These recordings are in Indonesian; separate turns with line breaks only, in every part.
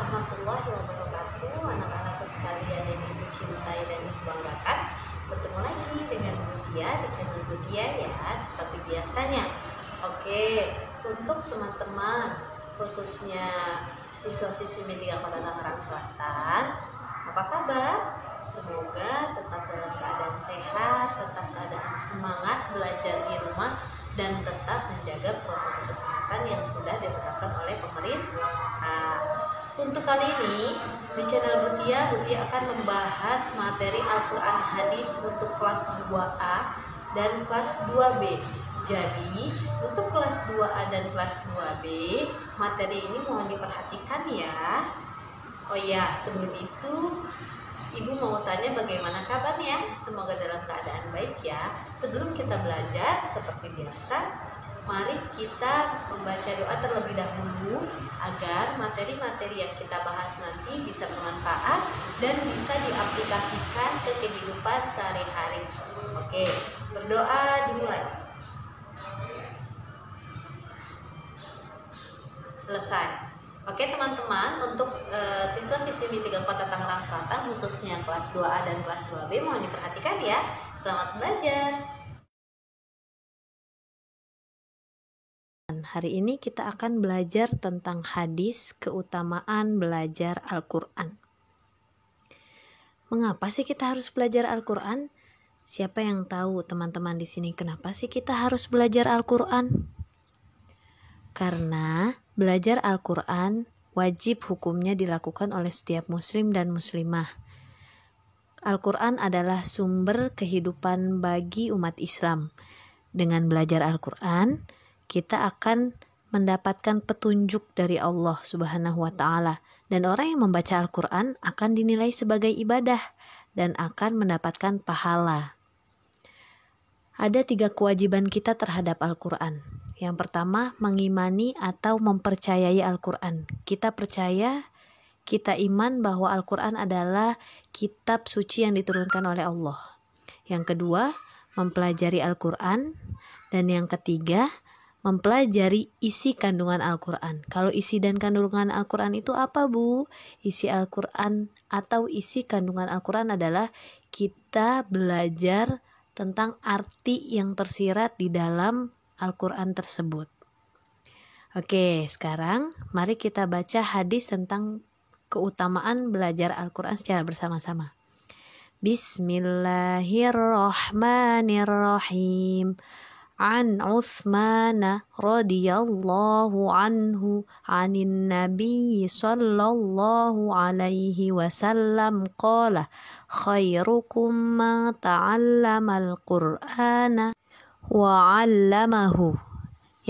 warahmatullahi wabarakatuh. Anak-anakku sekalian yang ibu cintai dan ibu banggakan, bertemu lagi dengan Budia di channel Budia ya, seperti biasanya. Oke, untuk teman-teman khususnya siswa-siswi Media Kota Tangerang Selatan, apa kabar? Semoga tetap dalam keadaan sehat, tetap keadaan semangat belajar di rumah, dan tetap menjaga protokol kesehatan yang sudah ditetapkan oleh pemerintah. Untuk kali ini di channel Butia akan membahas materi Al-Quran Hadis untuk kelas 2A dan kelas 2B. Jadi untuk kelas 2A dan kelas 2B, materi ini mohon diperhatikan ya. Oh ya, sebelum itu Ibu mau tanya bagaimana kabarnya? Semoga dalam keadaan baik ya. Sebelum kita belajar seperti biasa, mari kita membaca doa terlebih dahulu agar materi-materi yang kita bahas nanti bisa bermanfaat dan bisa diaplikasikan ke kehidupan sehari-hari. Oke, berdoa dimulai. Selesai. Oke teman-teman, untuk siswa-siswi Media Kota Tangerang Selatan khususnya kelas 2A dan kelas 2B mohon diperhatikan ya. Selamat belajar. Hari ini kita akan belajar tentang hadis keutamaan belajar Al-Quran. Mengapa sih kita harus belajar Al-Quran? Siapa yang tahu teman-teman di sini kenapa sih kita harus belajar Al-Quran? Karena belajar Al-Quran wajib hukumnya dilakukan oleh setiap muslim dan muslimah. Al-Quran adalah sumber kehidupan bagi umat Islam. Dengan belajar Al-Quran, kita akan mendapatkan petunjuk dari Allah Subhanahu wa Ta'ala. Dan orang yang membaca Al-Quran akan dinilai sebagai ibadah dan akan mendapatkan pahala. Ada 3 kewajiban kita terhadap Al-Quran. Yang pertama, mengimani atau mempercayai Al-Quran. Kita percaya, kita iman bahwa Al-Quran adalah kitab suci yang diturunkan oleh Allah. Yang kedua, mempelajari Al-Quran. Dan yang ketiga, mempelajari isi kandungan Al-Quran. Kalau isi dan kandungan Al-Quran itu apa, Bu? Isi Al-Quran atau isi kandungan Al-Quran adalah kita belajar tentang arti yang tersirat di dalam Al-Quran tersebut. Oke, sekarang mari kita baca hadis tentang keutamaan belajar Al-Quran secara bersama-sama. Bismillahirrahmanirrahim. An Uthman radhiyallahu anhu anin Nabi sallallahu alaihi wasallam qala khairukum ma ta'allamal Qur'ana wa 'allamahu,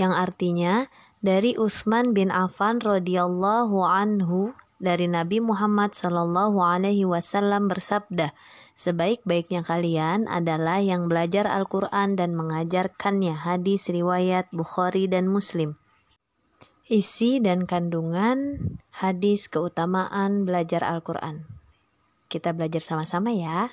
yang artinya dari Utsman bin Affan radhiyallahu anhu dari Nabi Muhammad sallallahu alaihi wasallam bersabda, sebaik-baiknya kalian adalah yang belajar Al-Quran dan mengajarkannya. Hadis riwayat Bukhari dan Muslim. Isi dan kandungan hadis keutamaan belajar Al-Quran. Kita belajar sama-sama ya.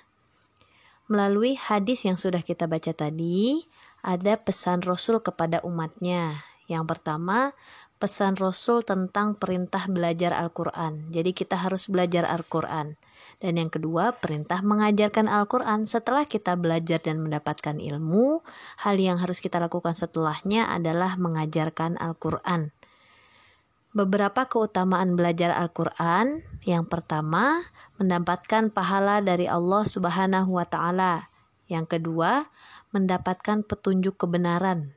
Melalui hadis yang sudah kita baca tadi, ada pesan Rasul kepada umatnya. Yang pertama, pesan Rasul tentang perintah belajar Al-Quran. Jadi kita harus belajar Al-Quran. Dan yang kedua, perintah mengajarkan Al-Quran. Setelah kita belajar dan mendapatkan ilmu, hal yang harus kita lakukan setelahnya adalah mengajarkan Al-Quran. Beberapa keutamaan belajar Al-Quran. Yang pertama, mendapatkan pahala dari Allah Subhanahu wa Ta'ala. Yang kedua, mendapatkan petunjuk kebenaran.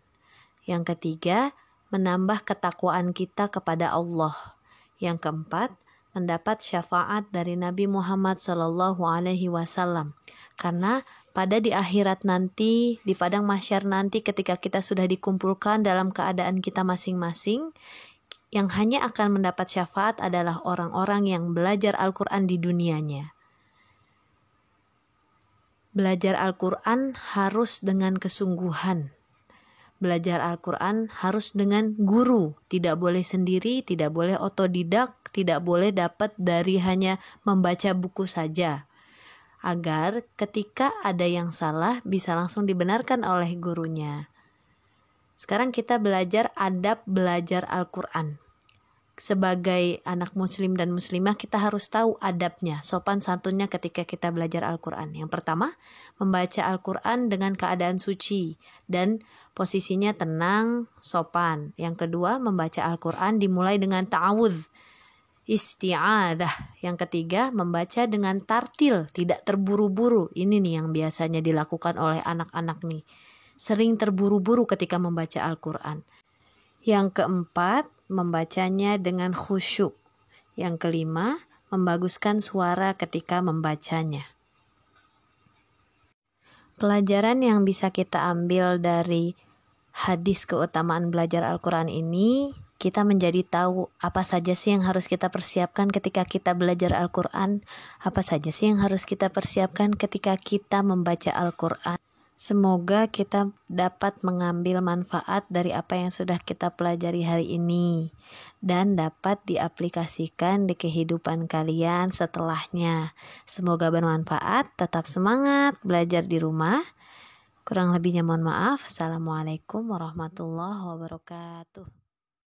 Yang ketiga, menambah ketakwaan kita kepada Allah. Yang keempat, mendapat syafaat dari Nabi Muhammad sallallahu alaihi wasallam. Karena pada di akhirat nanti, di padang mahsyar nanti ketika kita sudah dikumpulkan dalam keadaan kita masing-masing, yang hanya akan mendapat syafaat adalah orang-orang yang belajar Al-Quran di dunianya. Belajar Al-Quran harus dengan kesungguhan. Belajar Al-Quran harus dengan guru. Tidak boleh sendiri, tidak boleh otodidak, tidak boleh dapat dari hanya membaca buku saja. Agar ketika ada yang salah bisa langsung dibenarkan oleh gurunya. Sekarang kita belajar adab belajar Al-Quran. sebagai anak muslim dan muslimah kita harus tahu adabnya, sopan santunnya ketika kita belajar Al-Quran. Yang pertama, membaca Al-Quran dengan keadaan suci dan posisinya tenang, sopan. Yang kedua, membaca Al-Quran dimulai dengan ta'awudz, isti'adah. Yang ketiga, membaca dengan tartil, tidak terburu-buru. Ini nih yang biasanya dilakukan oleh anak-anak nih. Sering terburu-buru ketika membaca Al-Quran. Yang keempat, membacanya dengan khusyuk. Yang kelima, membaguskan suara ketika membacanya. Pelajaran yang bisa kita ambil dari hadis keutamaan belajar Al-Quran ini, kita menjadi tahu apa saja sih yang harus kita persiapkan ketika kita belajar Al-Quran, apa saja sih yang harus kita persiapkan ketika kita membaca Al-Quran. Semoga kita dapat mengambil manfaat dari apa yang sudah kita pelajari hari ini dan dapat diaplikasikan di kehidupan kalian setelahnya. Semoga bermanfaat, tetap semangat belajar di rumah. Kurang lebihnya mohon maaf. Assalamualaikum warahmatullahi wabarakatuh.